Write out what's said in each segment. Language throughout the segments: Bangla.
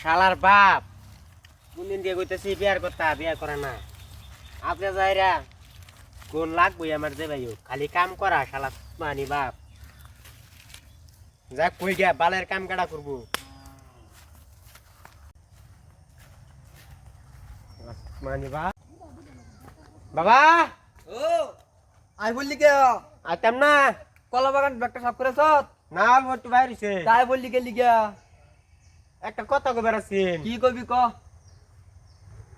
শালার বাপ কোনদিন দিয়ে কইতেছি বিয়ার কথা বিয়া করে না আপনি যাইরা কোন লাগবই আমার দে ভাইও খালি কাম করা শালা মানি বাপ যা কই গিয়া বালের কাম কাটা করবো মানি বাপ বাবা ও আই বললি কে আইতাম না কলা বাগান ব্যাগটা সাফ করেছ না একটু বাইরেছে তাই বললি কে লিগা একটা কথা কবে আছেন কি কবি ক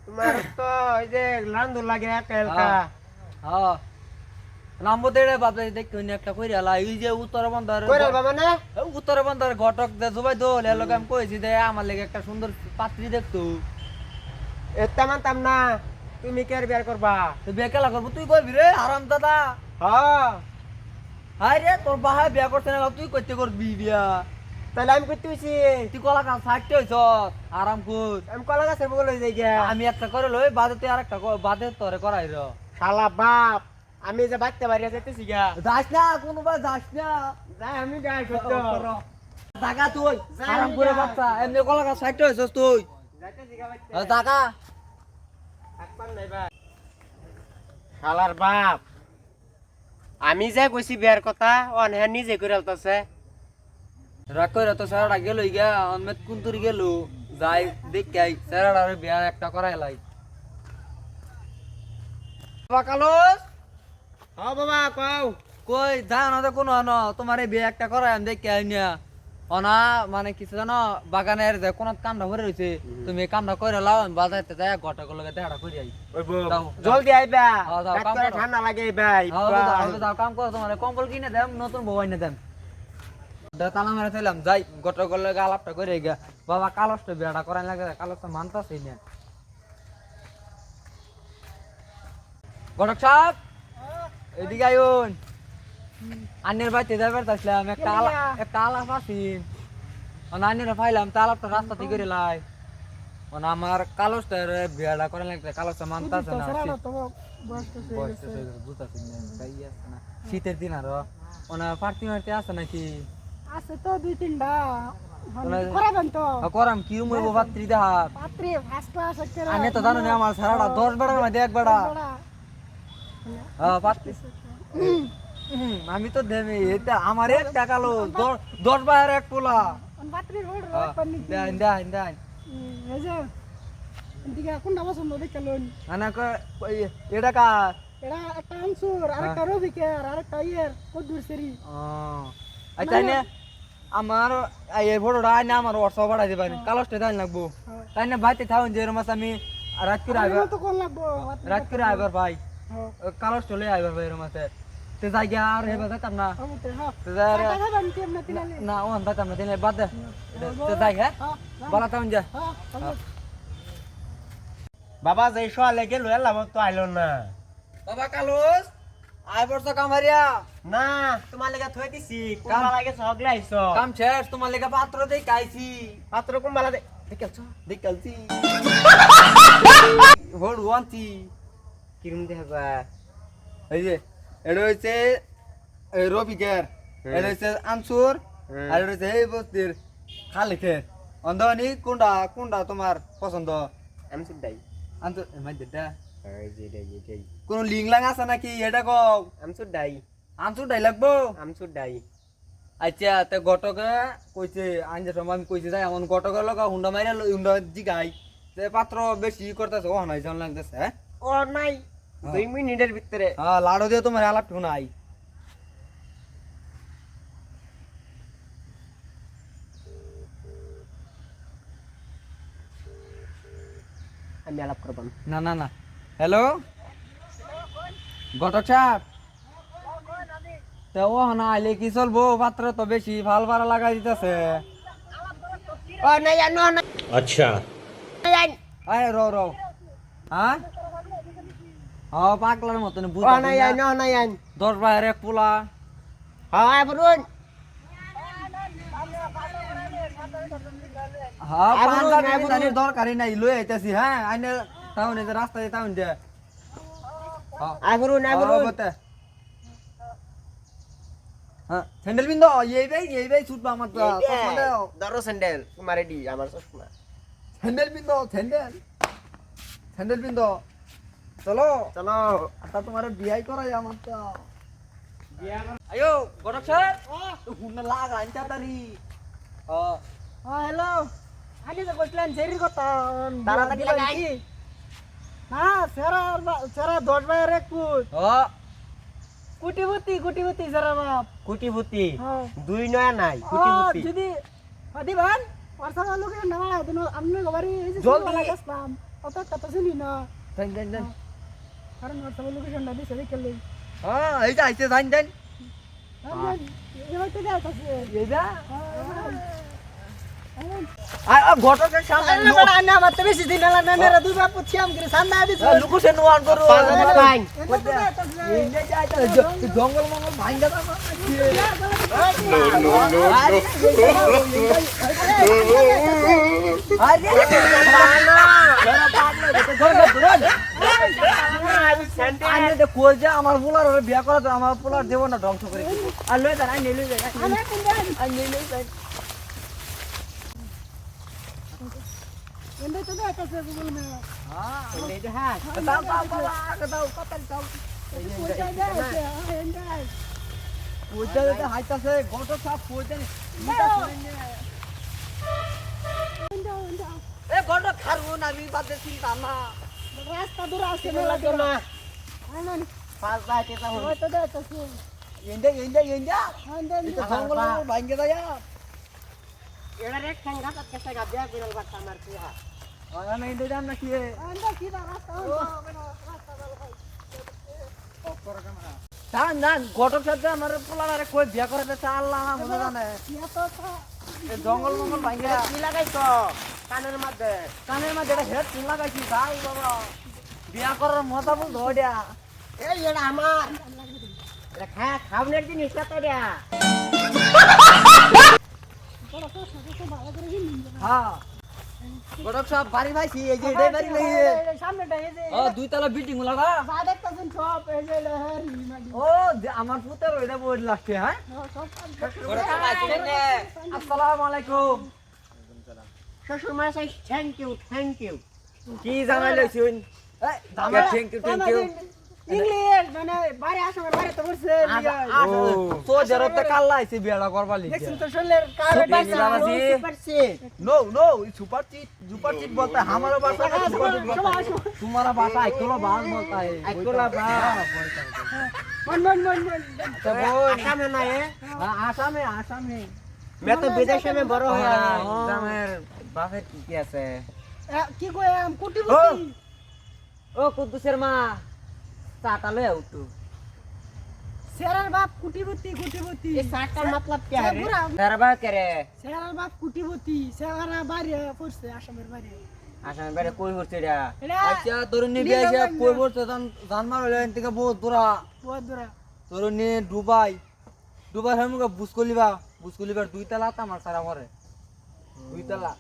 তোমার তো এই যে লান্দু লাগে একা একা হ্যাঁ নামবো দেড়ে বাপে দেখি একটা কইরা লা এই যে উত্তর বন্দর কইরা বাবা না উত্তর বন্দর ঘটক দে জবাই দোল এলো আমি কইছি দে আমার লাগে একটা সুন্দর পাত্রী দেখতো এটা মানতাম না তুমি কে বিয়ার করবা তো বিয়ে কেলা করবো তুই করবি রে আরাম দাদা হ্যাঁ হাই রে তোর বাহায় বিয়া করছে না তুই করতে করবি বিয়া তাহলে আমি করতে হইছি তুই কলা কাল সাইডতে হইছ আরাম কর আমি কলা গাছের বগল হয়ে যাই গিয়া আমি একটা করে লই বাদে তুই আরেকটা বাদে তোরে করাই র শালা বাপ আমি যে বাচ্চা বাড়ি যেতেছি গা যাস না কোনোবা যাস না যাই আমি যাই সত্য টাকা তুই আরাম করে বাচ্চা এমনি কলা কাল সাইডতে হইছস তুই যাইতেছি গা বাচ্চা টাকা থাকবান নাই ভাই শালার বাপ আমি যে কইছি বিয়ার কথা অনহে নিজে করে আলতাছে রাগ করে তো সারাটা গেল গিয়া অনমেত কুন্তুরি গেল যাই দেখি আই সারাটা বিয়া একটা করাই লাই বাবা কালোস হ্যাঁ বাবা কও কই যাও না তো কোনো ন তোমার এই বিয়ে একটা করাই আমি দেখি আই না অনা মানে কিছু জানো বাগানের যে কোন কামটা ভরে রয়েছে তুমি এই কামটা করে লাও আমি বাজাইতে যাই ঘটক লগে দেখাটা করে আই যাও, জলদি আইবা হ্যাঁ, যাও, রাত কাম করে করো। ঠান্ডা লাগে ভাই যাও কাম করো তোমার কম্বল কিনে দেম নতুন বউ এনে দেম তালা মেরে চাইলাম যাই ঘটক লগে আলাপটা করে গিয়া বাবা কালসটা বিয়াটা করাই লাগে কালসটা মানতাছি না ঘটক সাহেব এদিকে আইন আন্নের বাড়িতে যাইবার চাইছিলাম একটা আলাপ আছিন আন্নের পাইলাম তা আলাপটা রাস্তা থেকে করে লাই আমার কালসটার বিয়াটা করে লাগছে কালসটা মানতাছে না শীতের দিন আরো ওনা পার্টি মারতে আছে নাকি আছে তো দুই তিনটা করাবেন তো করাম কি রুম পাত্রী দেখা পাত্রে ফার্স্ট ক্লাস আছে আমি তো জানো না আমার সারাটা 10 বেড়ার মধ্যে এক বেড়া পাত্রী আমি তো দেবে এটা আমার এক টাকালো 10 বাইর এক পোলা পাত্রে রোড পানি দেন দেন দেন এই যে এদিকে কোনটা পছন্দ দেখলেন আনা এটা কা এটা একটা আনসুর আরেকটা রবিকের আরেকটা ইয়ের কদ্দুর সেরি আচ্ছা নে আমার এই ফটোটা আইনা আমার হোয়াটসঅ্যাপ পাঠাই দিবেন কালসটা দেন লাগবো তাই না ভাইতে থাউন যে রমাস আমি রাত করে আইবার তো কোন লাগবো রাত করে আইবার ভাই কালস চলে আইবার ভাই রমাসে তে যাই গিয়া আর হেবা যাইতাম না তে যাই না ও যাইতাম না দিনে বাদ দে তে যাই হ্যাঁ বলা তাউন যা বাবা যাই সোয়ালে গেল এলাম তো আইলো না বাবা কালস আইবার তো কামারিয়া না তোমার লেগে থই দিছি কোন লাগে সগলা আইছো কাম শেষ তোমার লেগে পাত্র দেই কাইছি পাত্র কোন বালা দেখলছো দেখলছি হোড ওয়ান্টি কিরম দেখাবা এই যে এটা হচ্ছে রবিকের এটা হচ্ছে আনসুর আর এটা হচ্ছে এই বস্তির খালিকের অন্ধনি কোনটা কোনটা তোমার পছন্দ আমি সুদাই আনসুর মাইদেটা এই যে এই কোন লিংলাং আছে নাকি এটা কও আমি সুদাই আনসুর ডাই লাগবো আমি সুদাই আচ্ছা তে গটকে কইছে আনজে সময় আমি কইছে যাই এমন গটকের লগা হুন্ডা মাইরা হুন্ডা জিগাই যে পাত্র বেশি করতেছে ও নাই জান লাগতেছে হ্যাঁ ও নাই 2 মিনিটের ভিতরে হ্যাঁ লাড়ো দিয়ে তোমার আলাপ নাই আমি আলাপ করবাম না না না হ্যালো ঘটক সাহেব ও না আইলে কি চলবো পাত্র তো বেশি ভাল ভাড়া লাগাই দিতেছে ও নাই নো না अच्छा আয় র র হ্যাঁ পাগলার মতন ও নাই নো নাই 10 বাইরে এক পোলা হ্যাঁ বলুন হ্যাঁ আবরুন, পাঞ্জাবি দরকারই নাই লই আইতাছি হ্যাঁ আইনে টাউনে যে রাস্তায় টাউন দে আবরুন হ্যাঁ স্যান্ডেল বিন্দু এই ভাই ছুটবা আমার দরো স্যান্ডেল তোমার রেডি আমার চশমা স্যান্ডেল পিন্ধো স্যান্ডেল পিন্ধো চলো চলো आता तुम्हारे बियाई करा या मत বিয়া কর आयो गोरख सर तू हुन लाग आंचा तरी হ্যালো আনি তো বসলেন জেরি কথা তাড়াতাড়ি লাগাই। না সেরা 10 ভাইয়ের এক পুত কুটিবুতি সেরা বাপ কুটি বুতি হ্যাঁ। দুই নয়া নাই কুটি বুতি যদি দিবান পার্সা লোকে নামালা দিনো আমনে গবারি এই যে জলদি। লাগাসলাম অত কথা শুনি না देन देन देन কারণ পার্সা লোকেশন না দিছে দেখলে हां এই যে আইছে জান দেন এবার তো যাইতাছে এই যা আরে आ गोटकेর সামনে বড় না আমার তো বেশি দিন না মেরা দুই বাপ ছিয়াম করে সামনে আদিছে লুকু সেন ওয়ান করো পাগল পাইন এই যে যাইতা জঙ্গল মঙ্গল ভাঙ্গা দাও আরে আনে তো কই যে আমার পোলার বিয়া করা তো আমার পোলার দেব না ধ্বংস করে আর লই যান আই লই যান আই লই যান এন্ড তো যাইতাছে গুগল মে हां এই যে হ্যাঁ দাও কত দাও কই যাইতাছে এন্ড পয়সা দিতে হাইতাছে গোটো সব পয়সা এ গোটো খারবো না আমি বাদে চিন্তা না রাস্তা দূর আছে না লাগতো না আনন পাঁচ বাইতে তা হল ওই তো যাইতাছে এন্ডা আনন এটা জঙ্গল ভাঙ্গে দাও এবার এক ঠ্যাঙ্গা কাটকে গা বিয়া বিরল বাট আমার কি হ্যাঁ আমি এন্ডা জান না কি আন্ডা কি রাস্তা রাস্তা দল হয় দান গোটক সাথে আমার পোলার আরে কই বিয়া করে তে আল্লাহ মনে জানে ইয়া তো এ জঙ্গল মঙ্গল ভাঙ্গে কি লাগাইছো কানের মধ্যে কানের মধ্যে এটা হেড চুল লাগাইছি ভাই বাবা বিয়া করার মজা বল ধরিয়া এই এটা আমার এটা খাওনের জিনিসটা তো রে বড় তো সাথে ভালো করে হিন্দি হ্যাঁ গোটক সব বাড়ি ভাইছি এই যে এটাই বাড়ি লাগিয়ে সামনেটা এই যে দুই তলা বিল্ডিং গুলা যা দেখতাছেন সব এই যে হেরি মাটি ও আমার পুতের ওইটা বই লাগছে হ্যাঁ সব আসসালামু আলাইকুম শ্বশুর মা চাই থ্যাংক ইউ কি জানাই লইছুন এই দামা থ্যাংক ইউ ইংলিশ মানে বাইরে আসামের বাইরে তো বলছে তো জরতে কাল্লা আইছে বিয়াটা করবা লিখে দেখছেন তো শরীরের কারে দেখি বাবাজি। नो नो सुपर चीट बोलता है हमारा भाषा का सुपर चीट बोलता है तुम्हारा भाषा अकोला बाग बोलता है अकोला बाग। मन तो बोल आशा में ना है हाँ, आशा में मैं तो विदेश में बड़ो हुआ জামের বাপের কি আছে কি কয় আম কুটি বুটি ও কুদ্দুসের মা চাটা লয়ে উঠু সেরার বাপ কুটি বুটি ये साठ का मतलब क्या है रे? দরবা করে সেরার বাপ কুটি বুটি সেরারা বাইরে পড়ছে আসামের বাইরে আসামে বেরে কই হচ্ছে রে এটা আচ্ছা তরুণী বিয়াছে কই বলছে জানমার হইলে থেকে বহুত দূরা বহুত দূরা তরুণী দুবাই হেমুকে বুসকলিবার দুই তালা আমার সারা ঘরে দুই তালা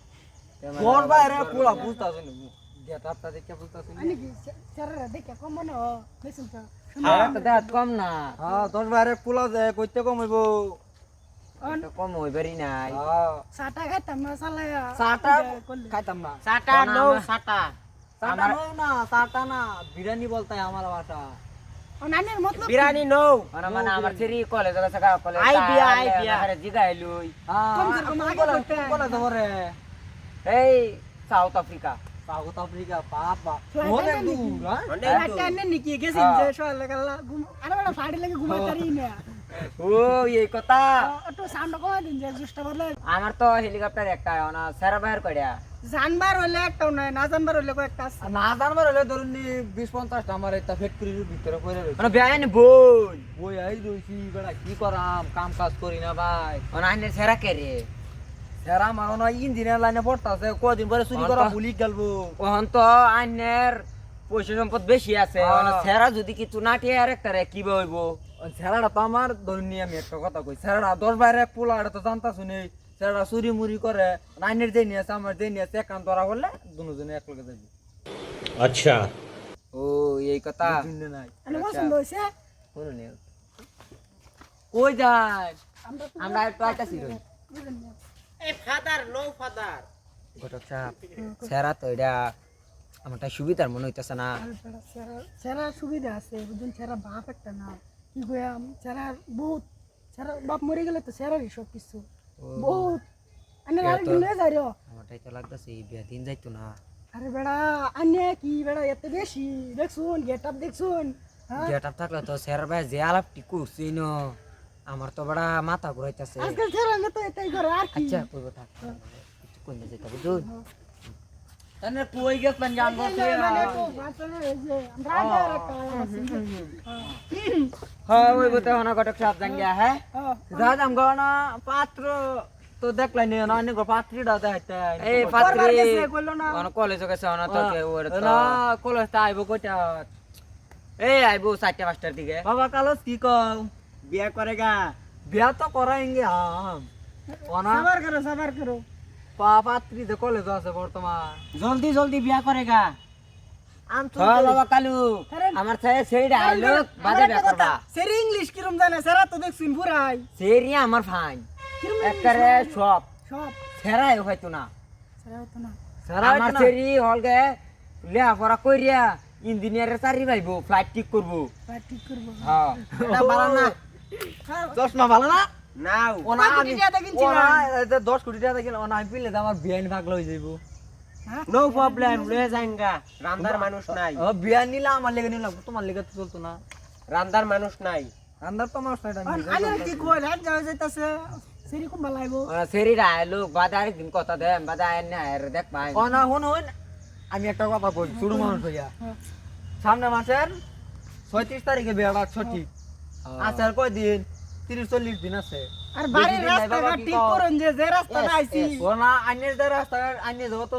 কোন বাইরে পুরা বুঝতাছ নি গেট আপটা দেখে বুঝতাছ নি আনি কি সেরারা দেখে কম মনে হ দেখছেন তো হ্যাঁ তো দেখ কম না হ্যাঁ 10 বাইরে পুলা যায় কইতে কম হইব অন কম হইবারই নাই হ্যাঁ সাটা খাইতাম না সালায়া সাটা খাইতাম না साटा नो साटा সাটা না সাটা না বিরিয়ানি বলতা है हमारा भाषा অনানের মতলব बिरयानी नो মানে মানে আমার সেরি কলেজ আছে কা কলেজ আইডিয়া আরে জিগাইলুই হ্যাঁ কম সে কম আগে করতে কলেজ ধরে এই সাউথ আফ্রিকা বাবা অনেক দূর হ্যাঁ একটা আনেন নাকি গেছেন যে সকালে কালা ঘুম আরে বড় ফাড়ি লাগে ঘুমাতারি না ও এই কথা একটু সাউন্ড কমা দিন যে জুস্টা বলে আমার তো হেলিকপ্টার একটা না সারা বাইর কইরা জানবার হলে একটাও নয় না জানবার হলে কয়েকটা আছে না জানবার হলে ধরুন 20-50 টা আমার একটা ফ্যাক্টরির ভিতরে কইরা রইছে মানে বেআইনি বই আই রইছি বড়া কি করাম কাম কাজ করি না ভাই মানে আইনে সেরা কে রে সেরা মানো না ইঞ্জিনিয়ার লাইনে পড়তাছে কদিন পরে চুরি করা ভুলি গেলবো ওহন তো আইনের পয়সা সম্পদ বেশি আছে মানে সেরা যদি কিছু না টিয়া আরেকটা রে কি হইব সেরাটা তো আমার ধরুন আমি একটা কথা কই সেরাটা 10 বাইরে পোলা এটা তো জানতা শুনি সেরা চুরি মুরি করে আইনের যে নিয়ে আছে আমার যে নিয়ে আছে একান্ত ধরা হলে দুজনে এক লগে যাবি अच्छा ও এই কথা নাই আমি পছন্দ হইছে কোন নেই কই যায় আমরা তো আমরা একটু আইতাছি রই ए फादर नो फादर ঘটক সাহেব সেরা তো এটা আমারটা সুবিধার মনে হইতেছে না। আরে বেটা সেরা সুবিধা আছে বুঝুন সেরা বাপ একটা না কি কইয়াম সেরা বহুত সেরা বাপ মরে গেলে তো সেরারই সব কিছু বহুত আনে আর দিলে যাই রে আমারটাই তো লাগতেছে এই বিয়া দিন যাইতো না। আরে বেড়া আনে কি বেড়া এত বেশি দেখছুন গেট আপ দেখছুন হ্যাঁ যেটা থাকলে তো সেরা ভাই যে আলাপটি করছি ন আমার তো বড় মাথা ঘুরাইতেছে। আজকাল সেরা না তো এটাই করে আর কি আচ্ছা কইব থাক কিছু কই না যাইতা বুঝুন তানে কই গেছলেন গান করতে মানে তো বাঁচানো এই যে আমরা আগে আর একটা আছে হ্যাঁ ওই বতে হনা ঘটক সাহেব জাঙ্গিয়া হ্যাঁ হ্যাঁ দাদা আম গনা পাত্র তো দেখলাই নি না অনেক পাত্রীটা দেখাইতে এই পাত্রী কইলো না কোন কলেজ গেছে না তো কে ওরে তো না কলেজ তা আইবো কয়টা এই আইবো 4টা 5টার দিকে বাবা কালস কি কও বিয়া করেগা বিয়া তো করাएंगे हम ওনা সবার করো পাত্রী তো কলেজ আছে বর্তমান জলদি জলদি বিয়া করেগা আম তো হ্যাঁ বাবা কালু কারণ- আমার ছায়া সেইটা আইলো বাজে বিয়া করবা সেরি ইংলিশ কিরম জানে সেরা তো দেখছুন পুরাই সেরি আমার ফাইন কিরম একবারে সব সব সেরাই হয়তো না সেরা হতো না আমার সেরি হলগে লেখাপড়া কইরিয়া ইঞ্জিনিয়ারের চাকরি পাইবো ফ্লাইট ঠিক করবো ঠিক করবো হ্যাঁ এটা ভালো না চশমা ভালো না নাও ওনা কয় কোটি আমি টাকা কিনছিলাম? ওনা 10 কোটি টাকা কিনলে ওনা আমি পিলে আমার বিয়ান ভাগলো হই যাইবো। নো প্রবলেম লয়ে যাইঙ্গা রান্দার মানুষ নাই ও বিয়ান নিলা আমার লেগে নিলাম তোমার লেগে তো চলতো না রান্দার মানুষ নাই আন্দার তো মানুষ নাই আনে কি কই রাত যাওয়া যাইতাছে সেরি কোন ভালাইবো ওরা সেরি আইলো বাদে আরেকদিন কথা দেন বাদে আইন না আর দেখ পাই ওনা হুন হুন আমি একটা কথা কই শুরু মানুষ হইয়া হ্যাঁ। সামনে মাসের 36 তারিখে বিয়াটা সঠিক আছে আর কয় দিন 30-40 দিন আছে আর বাড়ির বেশি দিন নাই রাস্তা বাবা, কি ঠিক কও? করুন যে রাস্তাটা আইছি ওনা আইনের দ্বারা রাস্তা আইনে যাও তো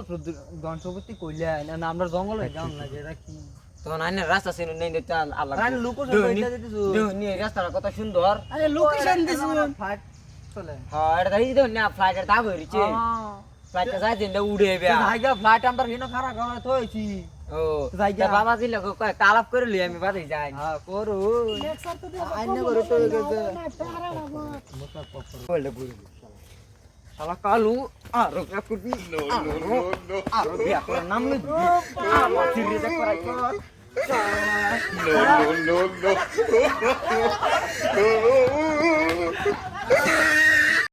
ধ্বংসপতি কইলে না আমরা জঙ্গল হয়ে যাও না যেটা কি তখন আইনের রাস্তা ছিল নেই দেখতে আল্লাহ আইন লোকেশন কইতে দিতেছো নিয়ে রাস্তাটা কত সুন্দর আরে লোকেশন দিছুন ফ্লাইট চলে হ্যাঁ এটা দেখি তো না ফ্লাইটের দাগ হইছে ফ্লাইটটা যাই দিন উড়ে বিয়া জায়গা ফ্লাইট আমরা হিনো খারাপ করে থইছি ও জায়গা। বাবা দিলে কয় কালাপ করে লই আমি বাদে যাই হ্যাঁ করু নেক্সট তো আইনে করে তো গেছে বলে গুরু শালা কালু আর কুটি আর বিয়া করে নাম লই আমার চিরি দেখ করাই কর no, no, no.